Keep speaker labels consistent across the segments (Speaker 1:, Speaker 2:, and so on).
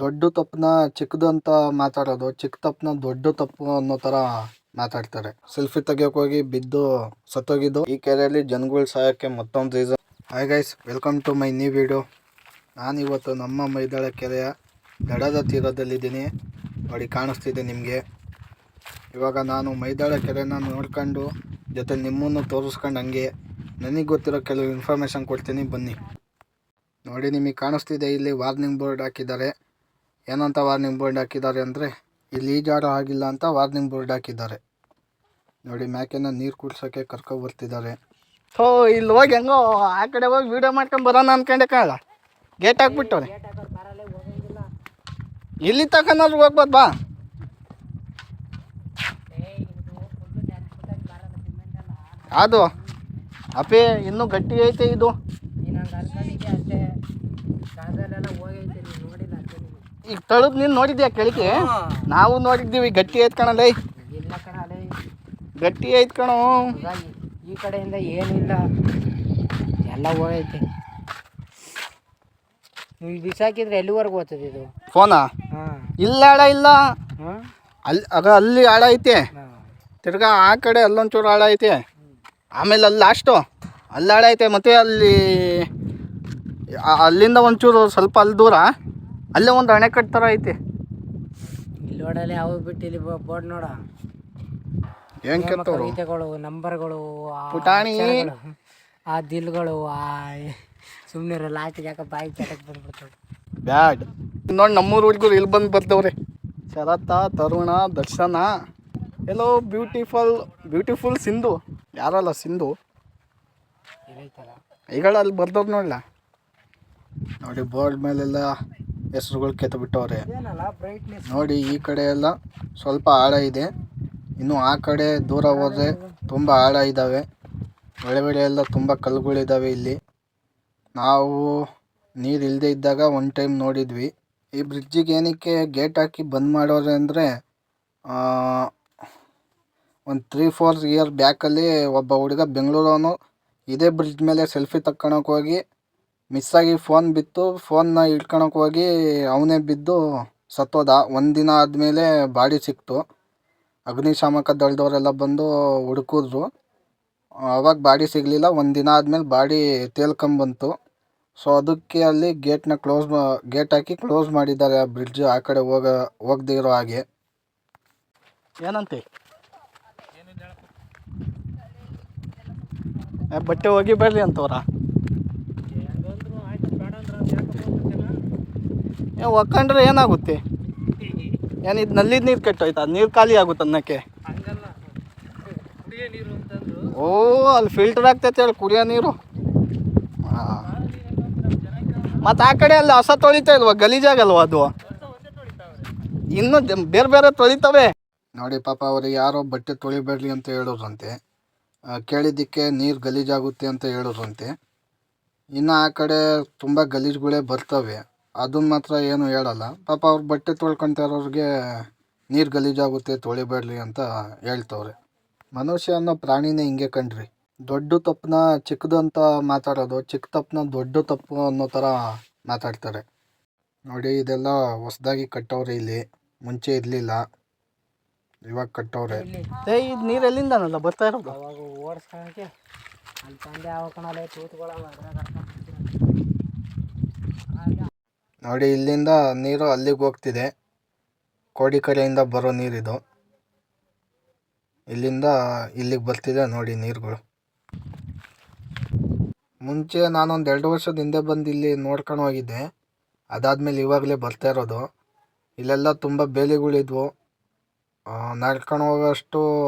Speaker 1: ದೊಡ್ಡ ತಪ್ಪನ್ನ ಚಿಕ್ಕದು ಅಂತ ಮಾತಾಡೋದು, ಚಿಕ್ಕ ತಪ್ಪನ್ನ ದೊಡ್ಡ ತಪ್ಪು ಅನ್ನೋ ಥರ ಮಾತಾಡ್ತಾರೆ. ಸೆಲ್ಫಿ ತೆಗಿಯೋಕೆ ಹೋಗಿ ಬಿದ್ದು ಸತ್ತೋಗಿದ್ದು. ಈ ಕೆರೆಯಲ್ಲಿ ಜನಗಳು ಸಾಯೋಕ್ಕೆ ಮತ್ತೊಂದು reason. Hi guys, welcome to my new video. ನಾನಿವತ್ತು ನಮ್ಮ ಮೈದಾಳ ಕೆರೆಯ ದಡದ ತೀರದಲ್ಲಿದ್ದೀನಿ. ನೋಡಿ, ಕಾಣಿಸ್ತಿದೆ ನಿಮಗೆ. ಇವಾಗ ನಾನು ಮೈದಾಳ ಕೆರೆನ ನೋಡ್ಕೊಂಡು ಜೊತೆ ನಿಮ್ಮನ್ನು ತೋರಿಸ್ಕೊಂಡು ಹಂಗೆ ನನಗೆ ಗೊತ್ತಿರೋ ಕೆಲವು ಇನ್ಫಾರ್ಮೇಷನ್ ಕೊಡ್ತೀನಿ, ಬನ್ನಿ. ನೋಡಿ, ನಿಮಗೆ ಕಾಣಿಸ್ತಿದೆ, ಇಲ್ಲಿ ವಾರ್ನಿಂಗ್ ಬೋರ್ಡ್ ಹಾಕಿದ್ದಾರೆ. ಏನಂತ ವಾರ್ನಿಂಗ್ ಬೋರ್ಡ್ ಹಾಕಿದ್ದಾರೆ ಅಂದರೆ, ಇಲ್ಲಿ ಈಜಾಡೋ ಆಗಿಲ್ಲ ಅಂತ ವಾರ್ನಿಂಗ್ ಬೋರ್ಡ್ ಹಾಕಿದ್ದಾರೆ. ನೋಡಿ, ಮ್ಯಾಕೆನ ನೀರು ಕುಡ್ಸೋಕ್ಕೆ ಕರ್ಕೊಬರ್ತಿದ್ದಾರೆ. ಸೊ ಇಲ್ಲಿ ಹೋಗಿ ಹೆಂಗೋ ಆ ಕಡೆ ಹೋಗಿ ವೀಡಿಯೋ ಮಾಡ್ಕೊಂಡು ಬರೋಣ ಅಂದ್ಕೊಂಡೆ ಕಾಳ ಗೇಟ್ ಹಾಕ್ಬಿಟ್ಟವ್ರೆ. ಇಲ್ಲಿ ತಗೊಂಡ್ರು ಹೋಗ್ಬೋದು, ಬಾ. ಅದು ಅಪ್ಪೇ ಇನ್ನೂ ಗಟ್ಟಿ ಐತೆ ಇದು. ಈಗ ತಳದ್ ನೀನು ನೋಡಿದ್ಯಾ ಕೆಳಗೆ? ನಾವು ನೋಡಿದ್ದೀವಿ, ಗಟ್ಟಿ ಐತ್ ಕಣಲ್ಲ. ಗಟ್ಟಿ ಐತ್ ಕಣೋ.
Speaker 2: ಈ ಕಡೆಯಿಂದ ಏನಿಲ್ಲ, ಎಲ್ಲ ಹೋಗೈತೆ. ನೀವು ಬಿಸಾಕಿದ್ರೆ ಎಲ್ಲಿವರೆಗೂ ಹೋಗ್ತದೆ ಇದು
Speaker 1: ಫೋನಾ? ಇಲ್ಲ ಆಳ ಇಲ್ಲ, ಅಲ್ಲಿ ಆಳ ಐತೆ. ತಿರ್ಗಾ ಆ ಕಡೆ ಅಲ್ಲೊಂಚೂರು ಆಳ ಐತೆ, ಆಮೇಲೆ ಅಲ್ಲಿ ಲಾಸ್ಟು ಅಲ್ಲಿ ಆಳ ಐತೆ. ಮತ್ತು ಅಲ್ಲಿಂದ ಒಂಚೂರು ಸ್ವಲ್ಪ ಅಲ್ಲಿ ದೂರ ಅಲ್ಲೇ ಒಂದು ಅಣೆಕಟ್ಟು ಥರ ಐತೆ.
Speaker 2: ಇಲ್ಲಿ ನೋಡಲ್ಲಿ ಅವು ಬಿಟ್ಟು ಇಲ್ಲಿ ಬೋರ್ಡ್ ನೋಡ,
Speaker 1: ಏನು ಕೆತ್ತವರು
Speaker 2: ಕವಿತೆಗಳು, ನಂಬರ್ಗಳು,
Speaker 1: ಪುಟಾಣಿ,
Speaker 2: ಆ ದಿಲ್ಗಳು, ಸುಮ್ಮನೆ ಲಾಸ್ಟಿಗೆ ಯಾಕೆ ಬಾಯಿ ಚಟಕ್ಕೆ ಬಂದ್ಬಿಡ್ತಾವೆ.
Speaker 1: ಬ್ಯಾಡ್. ನೋಡಿ, ನಮ್ಮೂರು ಹುಡುಗರು ಇಲ್ಲಿ ಬರ್ದವ್ರೆ. ಶರತ, ತರುಣ, ದರ್ಶನ, ಎಲ್ಲೋ ಬ್ಯೂಟಿಫುಲ್ ಸಿಂಧು. ಯಾರಲ್ಲ ಸಿಂಧು ಈಗಳ ಅಲ್ಲಿ ಬರ್ದವ್ರು ನೋಡಲ್ಲ. ನೋಡಿ, ಬೋರ್ಡ್ ಮೇಲೆಲ್ಲ ಹೆಸ್ರುಗಳು ಕೆತ್ತಬಿಟ್ಟವ್ರೆ. ನೋಡಿ, ಈ ಕಡೆ ಎಲ್ಲ ಸ್ವಲ್ಪ ಆಳ ಇದೆ, ಇನ್ನು ಆ ಕಡೆ ದೂರ ಹೋದರೆ ತುಂಬ ಆಳ ಇದ್ದಾವೆ. ಒಳಗಡೆ ಎಲ್ಲ ತುಂಬ ಕಲ್ಲುಗಳಿದ್ದಾವೆ. ಇಲ್ಲಿ ನಾವು ನೀರು ಇಲ್ಲದೆ ಇದ್ದಾಗ ಒನ್ ಟೈಮ್ ನೋಡಿದ್ವಿ. ಈ ಬ್ರಿಡ್ಜಿಗೆ ಏನಕ್ಕೆ ಗೇಟ್ ಹಾಕಿ ಬಂದ್ ಮಾಡೋರೆ ಅಂದರೆ, ಒಂದು 3-4 ಇಯರ್ ಬ್ಯಾಕಲ್ಲಿ ಒಬ್ಬ ಹುಡುಗ ಬೆಂಗಳೂರವನು ಇದೇ ಬ್ರಿಡ್ಜ್ ಮೇಲೆ ಸೆಲ್ಫಿ ತಕ್ಕೊಳಕ್ಕೆ ಹೋಗಿ ಮಿಸ್ಸಾಗಿ ಫೋನ್ ಬಿತ್ತು. ಫೋನ್ನ ಇಟ್ಕೊಳಕ್ಕೆ ಹೋಗಿ ಅವನೇ ಬಿದ್ದು ಸತ್ತೋದ. ಒಂದಿನ ಆದಮೇಲೆ ಬಾಡಿ ಸಿಕ್ತು. ಅಗ್ನಿಶಾಮಕ ದಳದವರೆಲ್ಲ ಬಂದು ಹುಡುಕಿದ್ರು, ಅವಾಗ ಬಾಡಿ ಸಿಗಲಿಲ್ಲ. ಒಂದಿನ ಆದಮೇಲೆ ಬಾಡಿ ತೇಲ್ಕೊಂಬಂತು. ಸೊ ಅದಕ್ಕೆ ಅಲ್ಲಿ ಗೇಟ್ ಹಾಕಿ ಕ್ಲೋಸ್ ಮಾಡಿದ್ದಾರೆ ಆ ಬ್ರಿಡ್ಜ್, ಆ ಕಡೆ ಹೋಗದೇ ಇರೋ ಹಾಗೆ. ಏನಂತೆ ಬಟ್ಟೆ ಹೋಗಿ ಬರ್ಲಿ ಅಂತವ್ರ. ಒಕ್ಕಂಡ್ರೆ ಏನಾಗುತ್ತೆ? ಏನು ಇದು ನಲ್ಲಿದ ನೀರು ಕೆಟ್ಟೋಯ್ತಾ? ನೀರು ಖಾಲಿ ಆಗುತ್ತೆ ಅನ್ನಕ್ಕೆ? ಓ, ಅಲ್ಲಿ ಫಿಲ್ಟರ್ ಆಗ್ತೈತೆ ಹೇಳಿ ಕುಡಿಯೋ ನೀರು. ಮತ್ತು ಆ ಕಡೆ ಅಲ್ಲಿ ಹೊಸ ತೊಳಿತಾ ಇಲ್ವ? ಗಲೀಜಾಗಲ್ವ ಅದು? ಇನ್ನೂ ಬೇರೆ ಬೇರೆ ತೊಳಿತವೆ. ನೋಡಿ, ಪಾಪ ಅವ್ರಿಗೆ ಯಾರೋ ಬಟ್ಟೆ ತೊಳಿಬೇಡ್ರಿ ಅಂತ ಹೇಳಿದ್ರಂತೆ. ಕೇಳಿದ್ದಕ್ಕೆ ನೀರು ಗಲೀಜಾಗುತ್ತೆ ಅಂತ ಹೇಳಿದ್ರಂತೆ. ಇನ್ನು ಆ ಕಡೆ ತುಂಬ ಗಲೀಜುಗಳೇ ಬರ್ತವೆ, ಅದನ್ನ ಮಾತ್ರ ಏನು ಹೇಳಲ್ಲ. ಪಾಪ ಅವ್ರು ಬಟ್ಟೆ ತೊಳ್ಕೊತಾ ಇರೋರಿಗೆ ನೀರು ಗಲೀಜಾಗುತ್ತೆ ತೊಳಿಬೇಡ್ರಿ ಅಂತ ಹೇಳ್ತವ್ರೆ. ಮನುಷ್ಯ ಅನ್ನೋ ಪ್ರಾಣಿನೇ ಹಿಂಗೆ ಕಣ್ರಿ. ದೊಡ್ಡ ತಪ್ಪನ್ನ ಚಿಕ್ಕದು ಅಂತ ಮಾತಾಡೋದು, ಚಿಕ್ಕ ತಪ್ಪನ್ನ ದೊಡ್ಡ ತಪ್ಪು ಅನ್ನೋ ಥರ ಮಾತಾಡ್ತಾರೆ. ನೋಡಿ, ಇದೆಲ್ಲ ಹೊಸದಾಗಿ ಕಟ್ಟವ್ರೆ. ಇಲ್ಲಿ ಮುಂಚೆ ಇರಲಿಲ್ಲ, ಇವಾಗ ಕಟ್ಟವ್ರೆ. ಇದು ನೀರು ಎಲ್ಲಿಂದನಲ್ಲ ಬರ್ತಾ ಇರೋದು?
Speaker 2: ಅವಾಗ ಓಡಿಸ್ಕೊಳಕ್ಕೆ ಅಲ್ಲಿ ತಂದೆ ಅವಕಣಲ್ಲ ತೂತುಗಳ.
Speaker 1: ನೋಡಿ, ಇಲ್ಲಿಂದ ನೀರು ಅಲ್ಲಿಗೆ ಹೋಗ್ತಿದೆ. ಕೋಡಿಕೆರೆಯಿಂದ ಬರೋ ನೀರಿದು, ಇಲ್ಲಿಂದ ಇಲ್ಲಿಗೆ ಬರ್ತಿದೆ. ನೋಡಿ ನೀರುಗಳು. ಮುಂಚೆ ನಾನೊಂದು 2 ವರ್ಷದ ಹಿಂದೆ ಬಂದು ಇಲ್ಲಿ ನೋಡ್ಕೊಂಡು ಹೋಗಿದ್ದೆ. ಅದಾದಮೇಲೆ ಇವಾಗಲೇ ಬರ್ತಾ ಇರೋದು. ಇಲ್ಲೆಲ್ಲ ತುಂಬ ಬೇಲಿಗಳಿದ್ವು, ನಡ್ಕೊಂಡು ಹೋಗೋಷ್ಟು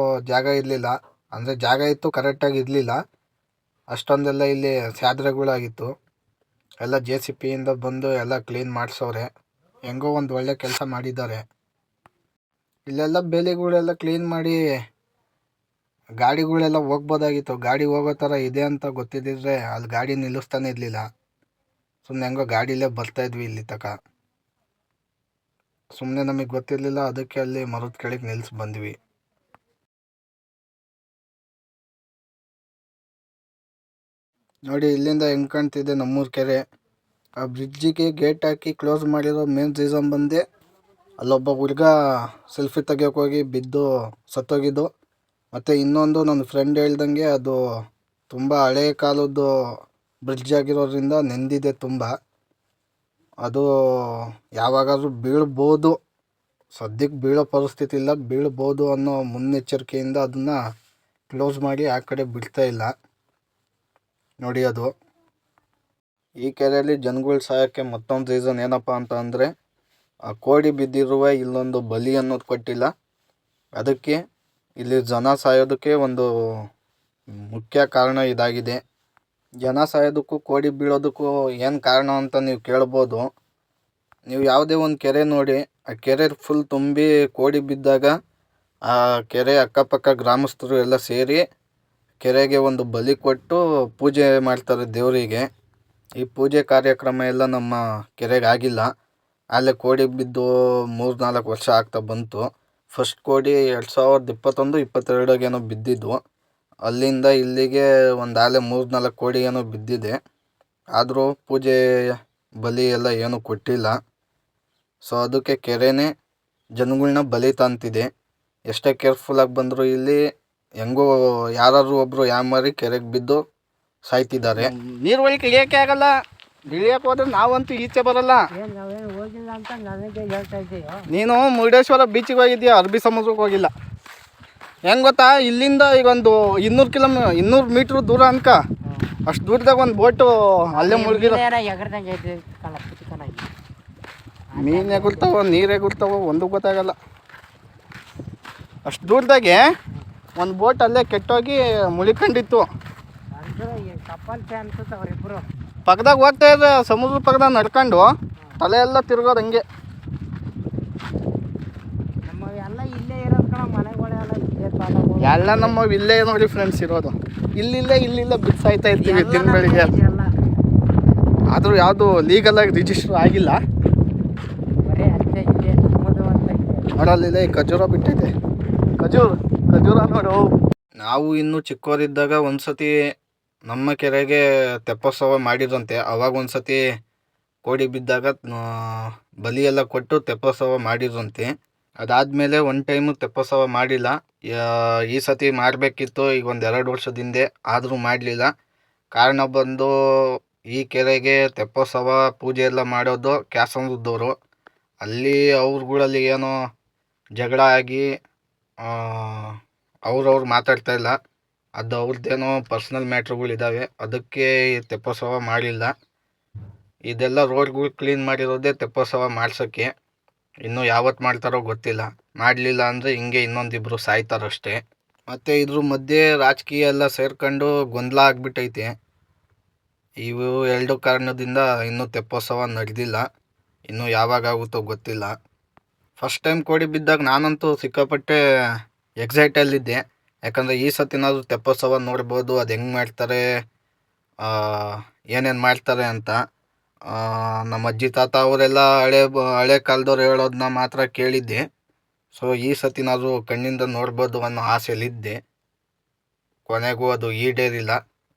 Speaker 1: ಜಾಗ ಇರಲಿಲ್ಲ. ಅಂದರೆ ಜಾಗ ಇತ್ತು, ಕರೆಕ್ಟಾಗಿ ಇರಲಿಲ್ಲ. ಅಷ್ಟೊಂದೆಲ್ಲ ಇಲ್ಲಿ ಸ್ಯಾದ್ರೆಗಳಾಗಿತ್ತು. ಎಲ್ಲ JCPಯಿಂದ ಬಂದು ಎಲ್ಲ ಕ್ಲೀನ್ ಮಾಡಿಸೋರೆ. ಹೆಂಗೋ ಒಂದು ಒಳ್ಳೆ ಕೆಲಸ ಮಾಡಿದ್ದಾರೆ. ಇಲ್ಲೆಲ್ಲ ಬೇಲಿಗಳೆಲ್ಲ ಕ್ಲೀನ್ ಮಾಡಿ ಗಾಡಿಗಳೆಲ್ಲ ಹೋಗ್ಬೋದಾಗಿತ್ತು. ಗಾಡಿ ಹೋಗೋ ಥರ ಇದೆ ಅಂತ ಗೊತ್ತಿದ್ದಿದ್ರೆ ಅಲ್ಲಿ ಗಾಡಿ ನಿಲ್ಲಿಸ್ತಾನೆ ಇರಲಿಲ್ಲ. ಸುಮ್ಮನೆ ಹೆಂಗೋ ಗಾಡಿಲೇ ಬರ್ತಾಯಿದ್ವಿ ಇಲ್ಲಿ ತನಕ. ಸುಮ್ಮನೆ ನಮಗೆ ಗೊತ್ತಿರಲಿಲ್ಲ, ಅದಕ್ಕೆ ಅಲ್ಲಿ ಮರದ ಕೆಳಗೆ ನಿಲ್ಲಿಸಿ ಬಂದ್ವಿ. ನೋಡಿ, ಇಲ್ಲಿಂದ ಹೆಂಗೆ ಕಾಣ್ತಿದೆ ನಮ್ಮೂರು ಕೆರೆ. ಆ ಬ್ರಿಡ್ಜಿಗೆ ಗೇಟ್ ಹಾಕಿ ಕ್ಲೋಸ್ ಮಾಡಿರೋ ಮೇನ್ ರೀಸನ್ ಬಂದು ಅಲ್ಲೊಬ್ಬ ಹುಡುಗ ಸೆಲ್ಫಿ ತೆಗಿಯೋಕೆ ಹೋಗಿ ಬಿದ್ದು ಸತ್ತೋಗಿದ್ದು. ಮತ್ತು ಇನ್ನೊಂದು ನನ್ನ ಫ್ರೆಂಡ್ ಹೇಳ್ದಂಗೆ ಅದು ತುಂಬ ಹಳೆ ಕಾಲದ್ದು ಬ್ರಿಡ್ಜ್ ಆಗಿರೋದ್ರಿಂದ ನೆಂದಿದೆ ತುಂಬ. ಅದು ಯಾವಾಗಾದ್ರೂ ಬೀಳ್ಬೋದು, ಸದ್ಯಕ್ಕೆ ಬೀಳೋ ಪರಿಸ್ಥಿತಿ ಇಲ್ಲ, ಬೀಳ್ಬೋದು ಅನ್ನೋ ಮುನ್ನೆಚ್ಚರಿಕೆಯಿಂದ ಅದನ್ನು ಕ್ಲೋಸ್ ಮಾಡಿ ಆ ಕಡೆ ಬಿಡ್ತಾ ಇಲ್ಲ ನೋಡಿ. ಅದು ಈ ಕೆರೆಯಲ್ಲಿ ಜನಗಳು ಸಾಯೋಕ್ಕೆ ಮತ್ತೊಂದು ರೀಸನ್ ಏನಪ್ಪ ಅಂತ ಅಂದರೆ ಕೋಡಿ ಬಿದ್ದಿರುವ ಇಲ್ಲೊಂದು ಬಲಿ ಅನ್ನೋದು ಕೊಟ್ಟಿಲ್ಲ. ಅದಕ್ಕೆ ಇಲ್ಲಿ ಜನ ಸಾಯೋದಕ್ಕೆ ಒಂದು ಮುಖ್ಯ ಕಾರಣ ಇದಾಗಿದೆ. ಜನ ಸಾಯೋದಕ್ಕೂ ಕೋಡಿ ಬೀಳೋದಕ್ಕೂ ಏನು ಕಾರಣ ಅಂತ ನೀವು ಕೇಳ್ಬೋದು. ನೀವು ಯಾವುದೇ ಒಂದು ಕೆರೆ ನೋಡಿ, ಆ ಕೆರೆ ಫುಲ್ ತುಂಬಿ ಕೋಡಿ ಬಿದ್ದಾಗ ಆ ಕೆರೆ ಅಕ್ಕಪಕ್ಕ ಗ್ರಾಮಸ್ಥರು ಎಲ್ಲ ಸೇರಿ ಕೆರೆಗೆ ಒಂದು ಬಲಿ ಕೊಟ್ಟು ಪೂಜೆ ಮಾಡ್ತಾರೆ ದೇವರಿಗೆ. ಈ ಪೂಜೆ ಕಾರ್ಯಕ್ರಮ ಎಲ್ಲ ನಮ್ಮ ಕೆರೆಗೆ ಆಗಿಲ್ಲ. ಅಲ್ಲೇ ಕೋಡಿ ಬಿದ್ದು 3-4 ವರ್ಷ ಆಗ್ತಾ ಬಂತು. ಫಸ್ಟ್ ಕೋಡಿ 2021-22 ಏನೋ ಬಿದ್ದಿದ್ದು. ಅಲ್ಲಿಂದ ಇಲ್ಲಿಗೆ ಒಂದು ಆಲೆ 3-4 ಕೋಡಿ ಏನೋ ಬಿದ್ದಿದೆ. ಆದರೂ ಪೂಜೆ ಬಲಿ ಎಲ್ಲ ಏನೂ ಕೊಟ್ಟಿಲ್ಲ. ಸೊ ಅದಕ್ಕೆ ಕೆರೆನೇ ಜನಗಳನ್ನ ಬಲಿ ತಂತಿದೆ. ಎಷ್ಟೇ ಕೇರ್ಫುಲ್ಲಾಗಿ ಬಂದರೂ ಇಲ್ಲಿ ಹೆಂಗೋ ಯಾರಾದ್ರೂ ಒಬ್ಬರು ಯಾಮಾರಿ ಕೆರೆಗೆ ಬಿದ್ದು ಸಾಯ್ತಿದ್ದಾರೆ. ನೀರು ಒಳಗೆ ಇಳಿಯೋಕ್ಕೆ ಆಗಲ್ಲ, ಇಳಿಯೋಕೆ ಹೋದ್ರೆ ನಾವಂತೂ ಈಚೆ ಬರಲ್ಲ.
Speaker 2: ನಾವೇನು ಹೋಗಿಲ್ಲ ಅಂತ ನನಗೆ ಹೇಳ್ತಾ ಇದ್ದೀಯೋ.
Speaker 1: ನೀನು ಮುರುಡೇಶ್ವರ ಬೀಚಿಗೆ ಹೋಗಿದ್ಯಾ, ಅರಬ್ಬಿ ಸಮುದ್ರಕ್ಕೆ ಹೋಗಿಲ್ಲ. ಹೆಂಗೆ ಗೊತ್ತಾ, ಇಲ್ಲಿಂದ ಈಗ ಒಂದು 200 ಮೀಟ್ರ್ ದೂರ ಅನ್ಕ, ಅಷ್ಟು ದೂರದಾಗ ಒಂದು ಬೋಟು ಅಲ್ಲೇ ಮುಳುಗಿರೋ.
Speaker 2: ಎಗರ್ದಂಗೆ ಐತೆ
Speaker 1: ಮೀನು ಎಗುರ್ತಾವ, ನೀರು ಎಗುರ್ತಾವ, ಒಂದು ಗೊತ್ತಾಗಲ್ಲ. ಅಷ್ಟು ದೂರದಾಗೆ ಒಂದು ಬೋಟ್ ಅಲ್ಲೇ ಕೆಟ್ಟೋಗಿ ಮುಳಿಕೊಂಡಿತ್ತು.
Speaker 2: ಕಪ್ಪಲ್ ಅನ್ಸುತ್ತೆ ಅವರಿಬ್ಬರು.
Speaker 1: ಪಕ್ಕದಾಗ ಹೋಗ್ತಾ ಇದ್ರೆ ಸಮುದ್ರ ಪಕ್ಕದಾಗ ನಡ್ಕೊಂಡು ತಲೆ ಎಲ್ಲ ತಿರ್ಗೋದು ಹಂಗೆ.
Speaker 2: ನಮ್ಮ ಎಲ್ಲ ಇಲ್ಲೇ ಇರೋದು ಕಣ, ಮನೆಗಳೆಲ್ಲ ಇಲ್ಲೇ
Speaker 1: ಎಲ್ಲ ನಮ್ಮ ಇಲ್ಲೇ ನೋಡಿ ಫ್ರೆಂಡ್ಸ್ ಇರೋದು. ಇಲ್ಲಿಲ್ಲ ಬಿಡ್ಸಾಯ್ತಾ ಇರ್ತೀವಿ ದಿನ ಬೆಳಿಗ್ಗೆ. ಆದರೂ ಯಾವುದು ಲೀಗಲಾಗಿ ರಿಜಿಸ್ಟರ್ ಆಗಿಲ್ಲ. ನೋಡಲ್ಲಿದೆ ಖಜೂರ ಬಿಟ್ಟೈತೆ, ಖಜೂರ ನೋಡು. ನಾವು ಇನ್ನೂ ಚಿಕ್ಕವರಿದ್ದಾಗ ಒಂದ್ಸತಿ ನಮ್ಮ ಕೆರೆಗೆ ತೆಪ್ಪೋತ್ಸವ ಮಾಡಿದ್ರಂತೆ. ಅವಾಗ ಒಂದ್ಸತಿ ಕೋಡಿ ಬಿದ್ದಾಗ ಬಲಿ ಎಲ್ಲ ಕೊಟ್ಟು ತೆಪ್ಪೋತ್ಸವ ಮಾಡಿದ್ರಂತೆ. ಅದಾದಮೇಲೆ ಒಂದು ಟೈಮು ತೆಪ್ಪೋತ್ಸವ ಮಾಡಿಲ್ಲ. ಈ ಸತಿ ಮಾಡಬೇಕಿತ್ತು ಈಗ ಒಂದು 2 ವರ್ಷದ ಹಿಂದೆ, ಆದರೂ ಮಾಡಲಿಲ್ಲ. ಕಾರಣ ಬಂದು ಈ ಕೆರೆಗೆ ತೆಪ್ಪೋತ್ಸವ ಪೂಜೆ ಎಲ್ಲ ಮಾಡೋದು ಕ್ಯಾಸಂದ್ರದವರು. ಅಲ್ಲಿ ಅವ್ರುಗಳಲ್ಲಿ ಏನೋ ಜಗಳ ಆಗಿ ಅವ್ರವ್ರು ಮಾತಾಡ್ತಾಯಿಲ್ಲ. ಅದು ಅವ್ರದ್ದೇನೋ ಪರ್ಸ್ನಲ್ ಮ್ಯಾಟ್ರುಗಳಿದ್ದಾವೆ, ಅದಕ್ಕೆ ತೆಪ್ಪೋತ್ಸವ ಮಾಡಲಿಲ್ಲ. ಇದೆಲ್ಲ ರೋಡ್ಗಳು ಕ್ಲೀನ್ ಮಾಡಿರೋದೇ ತೆಪ್ಪೋತ್ಸವ ಮಾಡ್ಸೋಕ್ಕೆ. ಇನ್ನೂ ಯಾವತ್ತು ಮಾಡ್ತಾರೋ ಗೊತ್ತಿಲ್ಲ. ಮಾಡಲಿಲ್ಲ ಅಂದರೆ ಹಿಂಗೆ ಇನ್ನೊಂದಿಬ್ಬರು ಸಾಯ್ತಾರಷ್ಟೇ. ಮತ್ತು ಇದ್ರ ಮಧ್ಯೆ ರಾಜಕೀಯ ಎಲ್ಲ ಸೇರ್ಕೊಂಡು ಗೊಂದಲ ಆಗಿಬಿಟ್ಟೈತೆ. ಇವು 2 ಕಾರಣದಿಂದ ಇನ್ನೂ ತೆಪ್ಪೋತ್ಸವ ನಡೆದಿಲ್ಲ. ಇನ್ನೂ ಯಾವಾಗ ಆಗುತ್ತೋ ಗೊತ್ತಿಲ್ಲ. ಫಸ್ಟ್ ಟೈಮ್ ಕೋಡಿ ಬಿದ್ದಾಗ ನಾನಂತೂ ಸಿಕ್ಕಾಪಟ್ಟೆ ಎಕ್ಸೈಟಲ್ಲಿದ್ದೆ. ಯಾಕಂದರೆ ಈ ಸತಿನಾದರೂ ತೆಪ್ಪೋತ್ಸವ ನೋಡ್ಬೋದು, ಅದು ಹೆಂಗೆ ಮಾಡ್ತಾರೆ, ಏನೇನು ಮಾಡ್ತಾರೆ ಅಂತ. ನಮ್ಮ ಅಜ್ಜಿ ತಾತ ಅವರೆಲ್ಲ ಹಳೆ ಕಾಲದವ್ರು ಹೇಳೋದನ್ನ ಮಾತ್ರ ಕೇಳಿದ್ದೆ. ಸೊ ಈ ಸತಿನಾದರೂ ಕಣ್ಣಿಂದ ನೋಡ್ಬೋದು ಅನ್ನೋ ಆಸೆಯಲ್ಲಿದ್ದೆ. ಕೊನೆಗೂ ಅದು ಈಡೇರಿಲ್ಲ.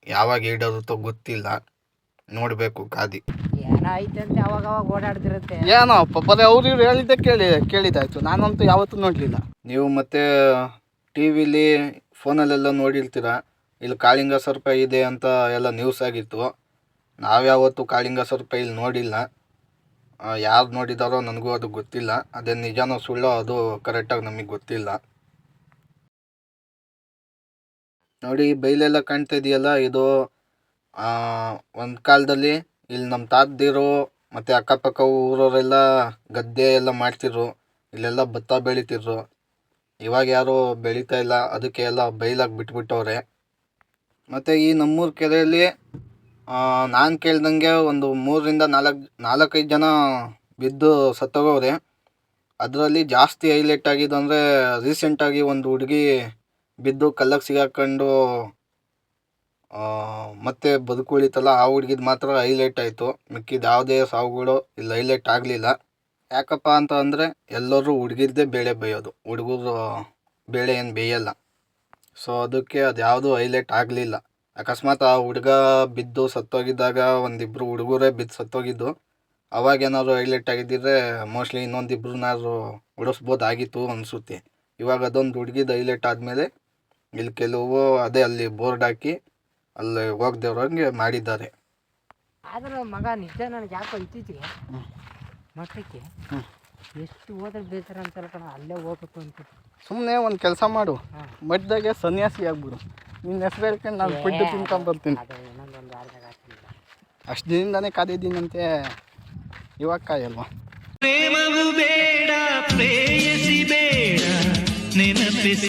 Speaker 1: ಯಾವಾಗ ಈಡೇರುತ್ತೋ ಗೊತ್ತಿಲ್ಲ, ನೋಡಬೇಕು ಕಾದಿ.
Speaker 2: ಏನೋ ಐತಂತೆ ಅವಾಗ ಓಡಾಡ್ತಿರುತ್ತೆ.
Speaker 1: ಏನೋ ಪಪ್ಪರೇ ಅವ್ರು ಇವ್ರು ಹೇಳಿದ್ದೆ ಕೇಳಿದ್ದಾಯ್ತು. ನಾನಂತೂ ಯಾವತ್ತೂ ನೋಡಲಿಲ್ಲ. ನೀವು ಮತ್ತೆ ಟಿ ವಿಲಿ ಫೋನಲ್ಲೆಲ್ಲ ನೋಡಿರ್ತೀರ, ಇಲ್ಲಿ ಕಾಳಿಂಗ ಸರ್ಪ ಇದೆ ಅಂತ ಎಲ್ಲ ನ್ಯೂಸ್ ಆಗಿತ್ತು. ನಾವ್ಯಾವತ್ತೂ ಕಾಳಿಂಗ ಸರ್ಪ ಇಲ್ಲಿ ನೋಡಿಲ್ಲ. ಯಾರು ನೋಡಿದಾರೋ ನನಗೂ ಅದು ಗೊತ್ತಿಲ್ಲ. ಅದೇ ನಿಜನೋ ಸುಳ್ಳೋ ಅದು ಕರೆಕ್ಟಾಗಿ ನಮಗೆ ಗೊತ್ತಿಲ್ಲ. ನೋಡಿ ಬೈಲೆಲ್ಲ ಕಾಣ್ತಾ ಇದೆಯಲ್ಲ, ಇದು ಒಂದು ಕಾಲದಲ್ಲಿ ಇಲ್ಲಿ ನಮ್ಮ ತಾತದಿರು ಮತ್ತು ಅಕ್ಕಪಕ್ಕ ಊರವರೆಲ್ಲ ಗದ್ದೆ ಎಲ್ಲ ಮಾಡ್ತಿದ್ರು. ಇಲ್ಲೆಲ್ಲ ಭತ್ತ ಬೆಳಿತಿದ್ರು. ಇವಾಗ ಯಾರೂ ಬೆಳೀತಾ ಇಲ್ಲ, ಅದಕ್ಕೆ ಎಲ್ಲ ಬೈಲಾಗಿ ಬಿಟ್ಬಿಟ್ಟವ್ರೆ. ಮತ್ತು ಈ ನಮ್ಮೂರ ಕೆರೆಯಲ್ಲಿ ನಾನು ಕೇಳ್ದಂಗೆ ಒಂದು 3-4-5 ಜನ ಬಿದ್ದು ಸತ್ತೋಗವ್ರೆ. ಅದರಲ್ಲಿ ಜಾಸ್ತಿ ಹೈಲೈಟ್ ಆಗಿದ್ದು ಅಂದರೆ ರೀಸೆಂಟಾಗಿ ಒಂದು ಹುಡುಗಿ ಬಿದ್ದು ಕಲ್ಲಕ್ಕೆ ಸಿಗಾಕೊಂಡು ಮತ್ತೆ ಬದುಕುಳಿತಲ್ಲ, ಆ ಹುಡುಗಿದು ಮಾತ್ರ ಹೈಲೈಟ್ ಆಯಿತು. ಮಿಕ್ಕಿದ ಯಾವುದೇ ಸಾವುಗಳು ಇಲ್ಲಿ ಹೈಲೈಟ್ ಆಗಲಿಲ್ಲ. ಯಾಕಪ್ಪ ಅಂತ ಅಂದರೆ ಎಲ್ಲರೂ ಹುಡುಗಿರದೇ ಬೇಳೆ ಬೇಯೋದು, ಹುಡುಗರು ಬೇಳೆ ಏನು ಬೇಯಲ್ಲ. ಸೊ ಅದಕ್ಕೆ ಅದು ಯಾವುದೂ ಹೈಲೈಟ್ ಆಗಲಿಲ್ಲ. ಅಕಸ್ಮಾತ್ ಆ ಹುಡುಗ ಬಿದ್ದು ಸತ್ತೋಗಿದ್ದಾಗ ಒಂದಿಬ್ರು ಹುಡುಗರೇ ಬಿದ್ದು ಸತ್ತೋಗಿದ್ದು, ಅವಾಗೇನಾದ್ರು ಹೈಲೈಟ್ ಆಗಿದ್ದಿದ್ರೆ ಮೋಸ್ಟ್ಲಿ ಇನ್ನೊಂದಿಬ್ರನ್ನಾದ್ರು ಉಳಿಸ್ಬೋದಾಗಿತ್ತು ಅನಿಸುತ್ತೆ. ಇವಾಗ ಅದೊಂದು ಹುಡುಗಿದು ಹೈಲೈಟ್ ಆದಮೇಲೆ ಇಲ್ಲಿ ಕೆಲವು ಅದೇ ಅಲ್ಲಿ ಬೋರ್ಡ್ ಹಾಕಿ ಅಲ್ಲಿ ಹೋಗ್ದೇವ್ರಂಗೆ ಮಾಡಿದ್ದಾರೆ.
Speaker 2: ಆದ್ರೆ ಮಗ ನಿಜ ನನಗೆ ಯಾಕೋ ಇತ್ತೀಚೆಗೆ ಮಠಕ್ಕೆ ಎಷ್ಟು ಹೋದ್ರೆ ಬೇಸರ ಅಂತಲ್ಲ ಕಣ, ಅಲ್ಲೇ ಹೋಗ್ಬೇಕು ಅಂತ.
Speaker 1: ಸುಮ್ಮನೆ ಒಂದು ಕೆಲಸ ಮಾಡು, ಮಠದಾಗೆ ಸನ್ಯಾಸಿ ಆಗ್ಬಿಡು. ನಿನ್ನ ಹೆಸರು ಹೇಳ್ಕೊಂಡು ನಾನು ಫುಡ್ ತಿನ್ಕೊಂಬರ್ತೀನಿ.
Speaker 2: ಅದು ಇನ್ನೊಂದೊಂದು ವಾರದಾಗ ಆಗ್ತಿಲ್ಲ.
Speaker 1: ಅಷ್ಟು ದಿನದಿಂದಾನೇ ಕಾದಿದ್ದೀನಂತೆ, ಇವಾಗ ಕಾಯಲ್ವಾ?
Speaker 3: ಪ್ರೇಮವು ಬೇಡ ಪ್ರೇಯಸಿ ಬೇಡ ನೆನಪಿಸಿ